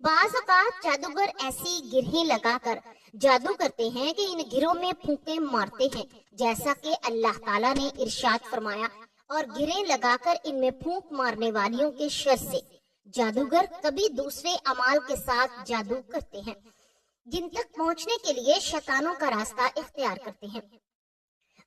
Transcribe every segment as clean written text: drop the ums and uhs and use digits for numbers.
بعض اوقات جادوگر ایسی گرہیں لگا کر جادو کرتے ہیں کہ ان گروں میں پھونکے مارتے ہیں، جیسا کہ اللہ تعالیٰ نے ارشاد فرمایا، اور گریں لگا کر ان میں پھونک مارنے والیوں کے شر سے جادوگر کبھی دوسرے اعمال کے ساتھ جادو کرتے ہیں جن تک پہنچنے کے لیے شیطانوں کا راستہ اختیار کرتے ہیں،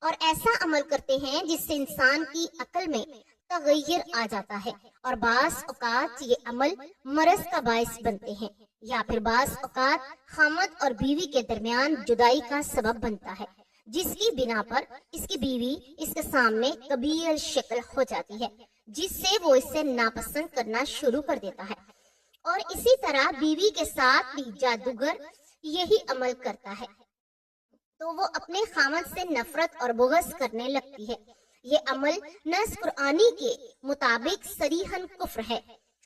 اور ایسا عمل کرتے ہیں جس سے انسان کی عقل میں تغیر آ جاتا ہے، اور بعض اوقات یہ عمل مرض کا باعث بنتے ہیں، یا پھر بعض اوقات خامد اور بیوی کے درمیان جدائی کا سبب بنتا ہے، جس کی بنا پر اس کی بیوی اس کے سامنے قبیح شکل ہو جاتی ہے، جس سے وہ اسے ناپسند کرنا شروع کر دیتا ہے، اور اسی طرح بیوی کے ساتھ بھی جادوگر یہی عمل کرتا ہے تو وہ اپنے خامد سے نفرت اور بغض کرنے لگتی ہے۔ یہ عمل نص قرآنی کے مطابق صریحاً کفر ہے،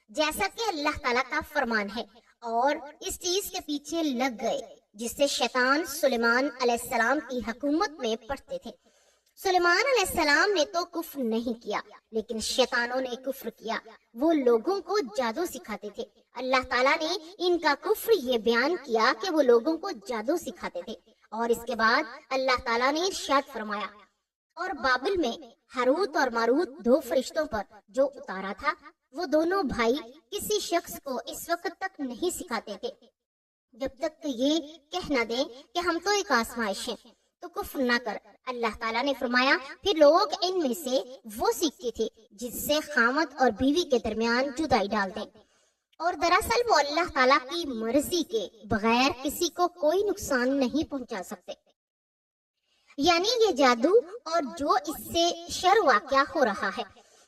جیسا کہ اللہ تعالیٰ کا فرمان ہے، اور اس چیز کے پیچھے لگ گئے جس سے شیطان سلیمان علیہ السلام کی حکومت میں پڑھتے تھے۔ سلیمان علیہ السلام نے تو کفر نہیں کیا، لیکن شیطانوں نے کفر کیا، وہ لوگوں کو جادو سکھاتے تھے۔ اللہ تعالیٰ نے ان کا کفر یہ بیان کیا کہ وہ لوگوں کو جادو سکھاتے تھے، اور اس کے بعد اللہ تعالیٰ نے ارشاد فرمایا، اور بابل میں ہاروت اور ماروت دو فرشتوں پر جو اتارا تھا، وہ دونوں بھائی کسی شخص کو اس وقت تک نہیں سکھاتے تھے جب تک کہ یہ کہہ نہ دیں کہ ہم تو ایک آزمائش ہیں، تو کفر نہ کر۔ اللہ تعالیٰ نے فرمایا، پھر لوگ ان میں سے وہ سیکھتے تھے جس سے خامد اور بیوی کے درمیان جدائی ڈال دیں، اور دراصل وہ اللہ تعالیٰ کی مرضی کے بغیر کسی کو کوئی نقصان نہیں پہنچا سکتے۔ یعنی یہ جادو اور جو اس سے شر واقع ہو رہا ہے،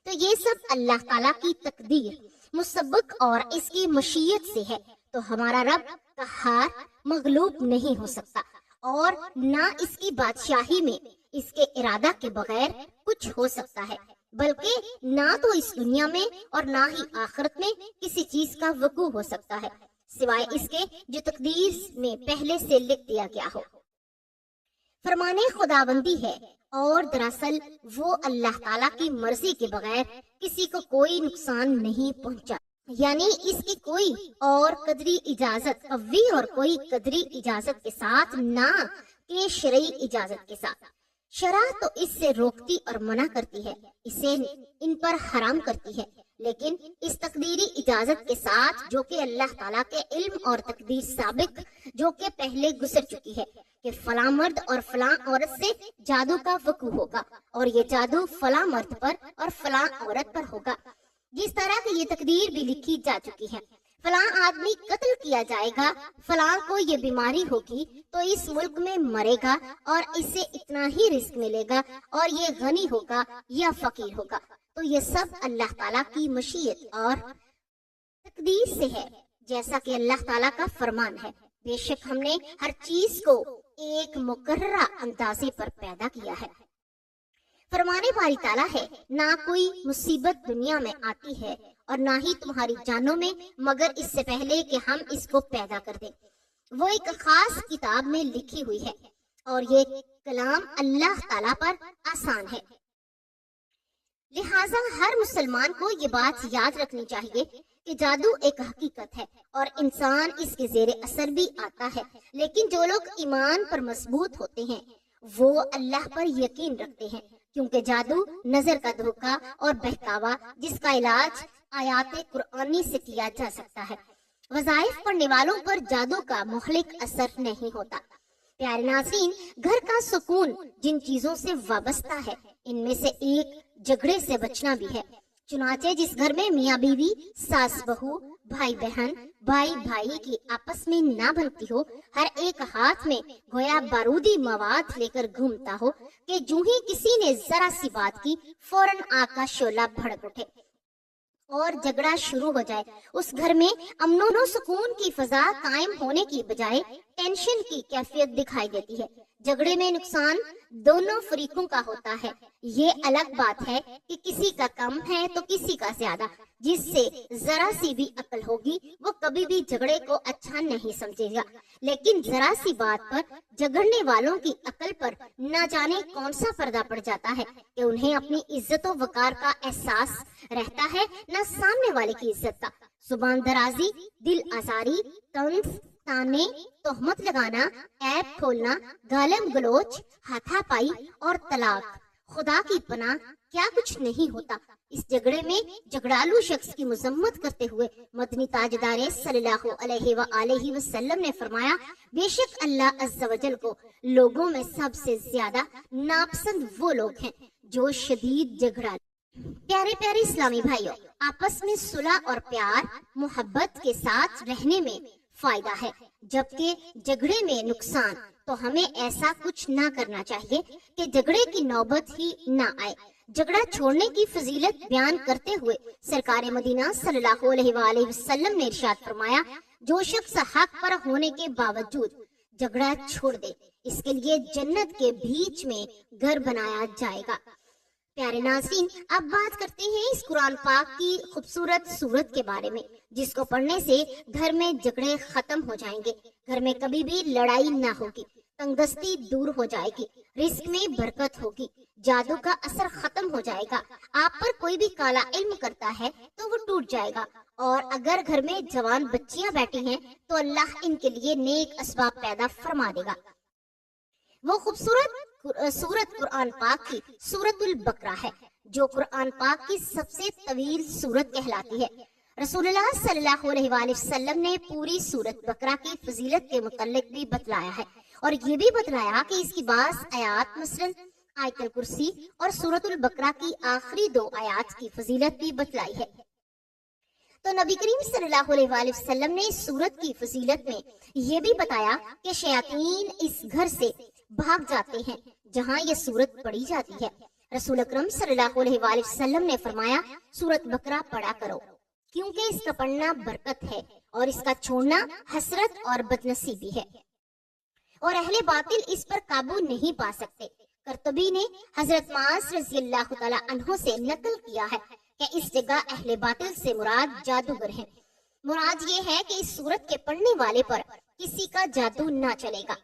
تو یہ سب اللہ تعالیٰ کی تقدیر مسبق اور اس کی مشیت سے ہے، تو ہمارا رب قہار مغلوب نہیں ہو سکتا، اور نہ اس کی بادشاہی میں اس کے ارادہ کے بغیر کچھ ہو سکتا ہے، بلکہ نہ تو اس دنیا میں اور نہ ہی آخرت میں کسی چیز کا وقوع ہو سکتا ہے سوائے اس کے جو تقدیر میں پہلے سے لکھ دیا گیا ہو۔ فرمانے خداوندی ہے، اور دراصل وہ اللہ تعالیٰ کی مرضی کے بغیر کسی کو کوئی نقصان نہیں پہنچا، یعنی اس کی کوئی اور قدری اجازت قوی اور کوئی قدری اجازت کے ساتھ، نہ کہ شرعی اجازت کے ساتھ۔ شرع تو اس سے روکتی اور منع کرتی ہے، اسے ان پر حرام کرتی ہے، لیکن اس تقدیری اجازت کے ساتھ جو کہ اللہ تعالیٰ کے علم اور تقدیر سابق جو کہ پہلے گزر چکی ہے کہ فلاں مرد اور فلاں عورت سے جادو کا وقوع ہوگا، اور یہ جادو فلاں مرد پر اور فلاں عورت پر ہوگا، جس طرح کہ یہ تقدیر بھی لکھی جا چکی ہے۔ فلاں آدمی قتل کیا جائے گا، فلاں کو یہ بیماری ہوگی تو اس ملک میں مرے گا اور اسے اتنا ہی رزق ملے گا، اور یہ غنی ہوگا یا فقیر ہوگا، تو یہ سب اللہ تعالیٰ کی مشیت اور تقدیر سے ہے، جیسا کہ اللہ تعالیٰ کا فرمان ہے، بے شک ہم نے ہر چیز کو ایک مقررہ اندازے پر پیدا کیا ہے۔ فرمانے والی تعالیٰ ہے، نہ کوئی مصیبت دنیا میں آتی ہے اور نہ ہی تمہاری جانوں میں، مگر اس سے پہلے کہ ہم اس کو پیدا کر دیں۔ وہ ایک خاص کتاب میں لکھی ہوئی ہے، اور یہ کلام اللہ تعالیٰ پر آسان ہے۔ لہٰذا ہر مسلمان کو یہ بات یاد رکھنی چاہیے کہ جادو ایک حقیقت ہے اور انسان اس کے زیر اثر بھی آتا ہے، لیکن جو لوگ ایمان پر مضبوط ہوتے ہیں وہ اللہ پر یقین رکھتے ہیں، کیونکہ جادو نظر کا دھوکہ اور بہکاوا جس کا علاج آیات قرآنی سے کیا جا سکتا ہے۔ وظائف پڑھنے والوں پر جادو کا مہلک اثر نہیں ہوتا۔ پیارے ناظرین، گھر کا سکون جن چیزوں سے وابستہ ہے ان میں سے ایک جھگڑے سے بچنا بھی ہے، چنانچہ جس گھر میں میاں بیوی، ساس بہو، بھائی بہن، بھائی بھائی کی آپس میں نہ بنتی ہو، ہر ایک ہاتھ میں گویا بارودی مواد لے کر گھومتا ہو کہ جو ہی کسی نے ذرا سی بات کی فوراً آگ کا شعلہ بھڑک اٹھے اور جھگڑا شروع ہو جائے، اس گھر میں امن و سکون کی فضا قائم ہونے کی بجائے ٹینشن کی کیفیت دکھائی دیتی ہے۔ جھگڑے میں نقصان دونوں فریقوں کا ہوتا ہے۔ یہ الگ بات ہے کہ کسی کا کم ہے تو کسی کا زیادہ، جس سے ذرا سی بھی عقل ہوگی وہ کبھی بھی جھگڑے کو اچھا نہیں سمجھے گا، لیکن ذرا سی بات پر جھگڑنے والوں کی عقل پر نہ جانے کون سا پردہ پڑ جاتا ہے کہ انہیں اپنی عزت و وقار کا احساس رہتا ہے، نہ سامنے والے کی عزت کا۔ زبان درازی، دل آزاری، طنز، تانے، تہمت لگانا، ایب کھولنا، گالم گلوچ، ہاتھا پائی اور طلاق، خدا کی پناہ کیا کچھ نہیں ہوتا۔ اس جھگڑے میں جھگڑالو شخص کی مذمت کرتے ہوئے مدنی تاجدار صلی اللہ علیہ وآلہ وسلم نے فرمایا، بے شک اللہ عز و جل کو لوگوں میں سب سے زیادہ ناپسند وہ لوگ ہیں جو شدید جھگڑالو۔ پیارے پیارے اسلامی بھائیوں، آپس میں صلح اور پیار محبت کے ساتھ رہنے میں فائدہ ہے، جبکہ جھگڑے میں نقصان۔ تو ہمیں ایسا کچھ نہ کرنا چاہیے کہ جھگڑے کی نوبت ہی نہ آئے۔ جھگڑا چھوڑنے کی فضیلت بیان کرتے ہوئے سرکار مدینہ صلی اللہ علیہ وآلہ وسلم نے ارشاد فرمایا، جو شخص حق پر ہونے کے باوجود جھگڑا چھوڑ دے، اس کے لیے جنت کے بیچ میں گھر بنایا جائے گا۔ پیارے ناظرین، اب بات کرتے ہیں اس قرآن پاک کی خوبصورت سورت کے بارے میں، جس کو پڑھنے سے گھر میں جھگڑے ختم ہو جائیں گے، گھر میں کبھی بھی لڑائی نہ ہوگی، تنگ دستی دور ہو جائے گی، رزق میں برکت ہوگی، جادو کا اثر ختم ہو جائے گا، آپ پر کوئی بھی کالا علم کرتا ہے تو وہ ٹوٹ جائے گا، اور اگر گھر میں جوان بچیاں بیٹھی ہیں تو اللہ ان کے لیے نیک اسباب پیدا فرما دے گا۔ وہ خوبصورت سورت قرآن پاک کی سورت البقرہ ہے، جو قرآن پاک کی سب سے طویل سورت کہلاتی ہے۔ رسول اللہ صلی اللہ علیہ وآلہ وسلم نے پوری سورت بقرہ کی فضیلت کے متعلق بھی بتلایا ہے، اور یہ بھی بتلایا کہ اس کی بعض آیات مثلا آیت الکرسی اور سورت البقرہ کی آخری 2 آیات کی فضیلت بھی بتلائی ہے۔ تو نبی کریم صلی اللہ علیہ وآلہ وسلم نے اس سورت کی فضیلت میں یہ بھی بتایا کہ شیاطین اس گھر سے بھاگ جاتے ہیں جہاں یہ سورت پڑھی جاتی ہے۔ رسول اکرم صلی اللہ علیہ وآلہ وسلم نے فرمایا، سورت بقرہ پڑھا کرو، کیونکہ اس کا پڑھنا برکت ہے اور اس کا چھوڑنا حسرت اور بدنصیبی ہے، اور اہل باطل اس پر قابو نہیں پا سکتے۔ قرطبی نے حضرت معاذ رضی اللہ تعالی عنہ سے نقل کیا ہے کہ اس جگہ اہل باطل سے مراد جادوگر ہیں۔ مراد یہ ہے کہ اس سورت کے پڑھنے والے پر کسی کا جادو نہ چلے گا،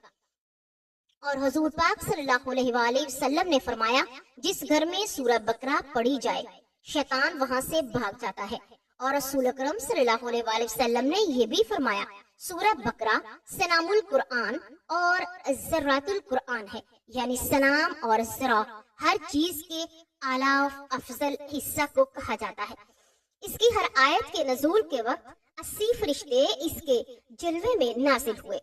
اور حضور پاک صلی اللہ علیہ وآلہ وسلم نے فرمایا، جس گھر میں سورہ بقرہ پڑھی جائے شیطان وہاں سے بھاگ جاتا ہے، اور رسول اکرم صلی اللہ علیہ وآلہ وسلم نے یہ بھی فرمایا، سورہ بقرہ سنام القرآن اور ذرات القرآن ہے، یعنی سنام اور ذرا ہر چیز کے اعلیٰ افضل حصہ کو کہا جاتا ہے۔ اس کی ہر آیت کے نزول کے وقت 80 فرشتے اس کے جلوے میں نازل ہوئے۔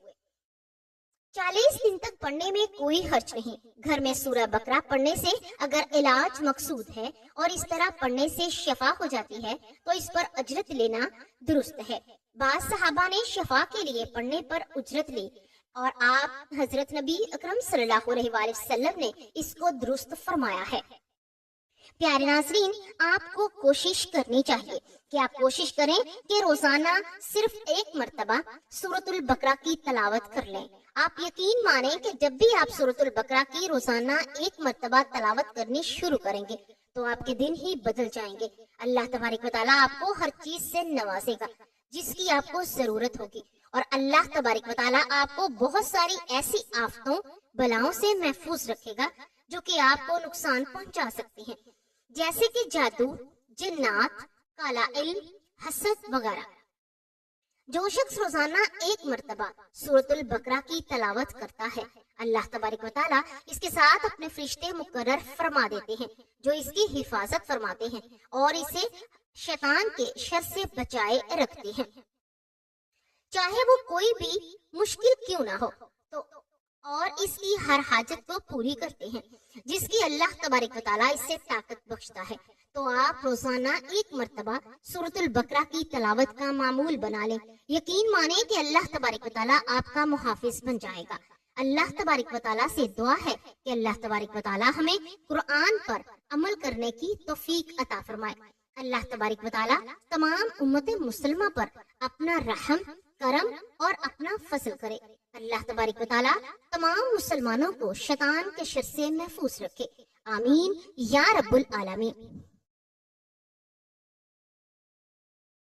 40 دن تک پڑھنے میں کوئی حرج نہیں۔ گھر میں سورہ بقرہ پڑھنے سے اگر علاج مقصود ہے اور اس طرح پڑھنے سے شفا ہو جاتی ہے تو اس پر اجرت لینا درست ہے۔ بعض صحابہ نے شفا کے لیے پڑھنے پر اجرت لی، اور آپ حضرت نبی اکرم صلی اللہ علیہ وآلہ وسلم نے اس کو درست فرمایا ہے۔ پیارے ناظرین، آپ کو کوشش کرنی چاہیے کہ آپ کوشش کریں کہ روزانہ صرف 1 مرتبہ سورۃ البقرہ کی تلاوت کر لیں۔ آپ یقین مانیں کہ جب بھی آپ سورۃ البقرہ کی روزانہ 1 مرتبہ تلاوت کرنی شروع کریں گے تو آپ کے دن ہی بدل جائیں گے۔ اللہ تبارک و تعالیٰ آپ کو ہر چیز سے نوازے گا جس کی آپ کو ضرورت ہوگی، اور اللہ تبارک و تعالیٰ آپ کو بہت ساری ایسی آفتوں بلاؤں سے محفوظ رکھے گا جو کہ آپ کو نقصان پہنچا سکتی ہیں، جیسے کہ جادو، جنات، کالا علم، حسد وغیرہ۔ جو شخص روزانہ 1 مرتبہ سورۃ البقرہ کی تلاوت کرتا ہے، اللہ تبارک و تعالیٰ اس کے ساتھ اپنے فرشتے مقرر فرما دیتے ہیں جو اس کی حفاظت فرماتے ہیں اور اسے شیطان کے شر سے بچائے رکھتے ہیں، چاہے وہ کوئی بھی مشکل کیوں نہ ہو، تو اور اس کی ہر حاجت کو پوری کرتے ہیں جس کی اللہ تبارک و تعالیٰ اس سے طاقت بخشتا ہے۔ تو آپ روزانہ 1 مرتبہ سورۃ البقرہ کی تلاوت کا معمول بنا لیں۔ یقین مانیں کہ اللہ تبارک و تعالیٰ آپ کا محافظ بن جائے گا۔ اللہ تبارک و تعالیٰ سے دعا ہے کہ اللہ تبارک و تعالیٰ ہمیں قرآن پر عمل کرنے کی توفیق عطا فرمائے۔ اللہ تبارک و تعالیٰ تمام امت مسلمہ پر اپنا رحم، کرم اور اپنا فضل کرے۔ اللہ تبارک و تعالیٰ تمام مسلمانوں کو شیطان کے شر سے محفوظ رکھے۔ آمین یا رب العالمین۔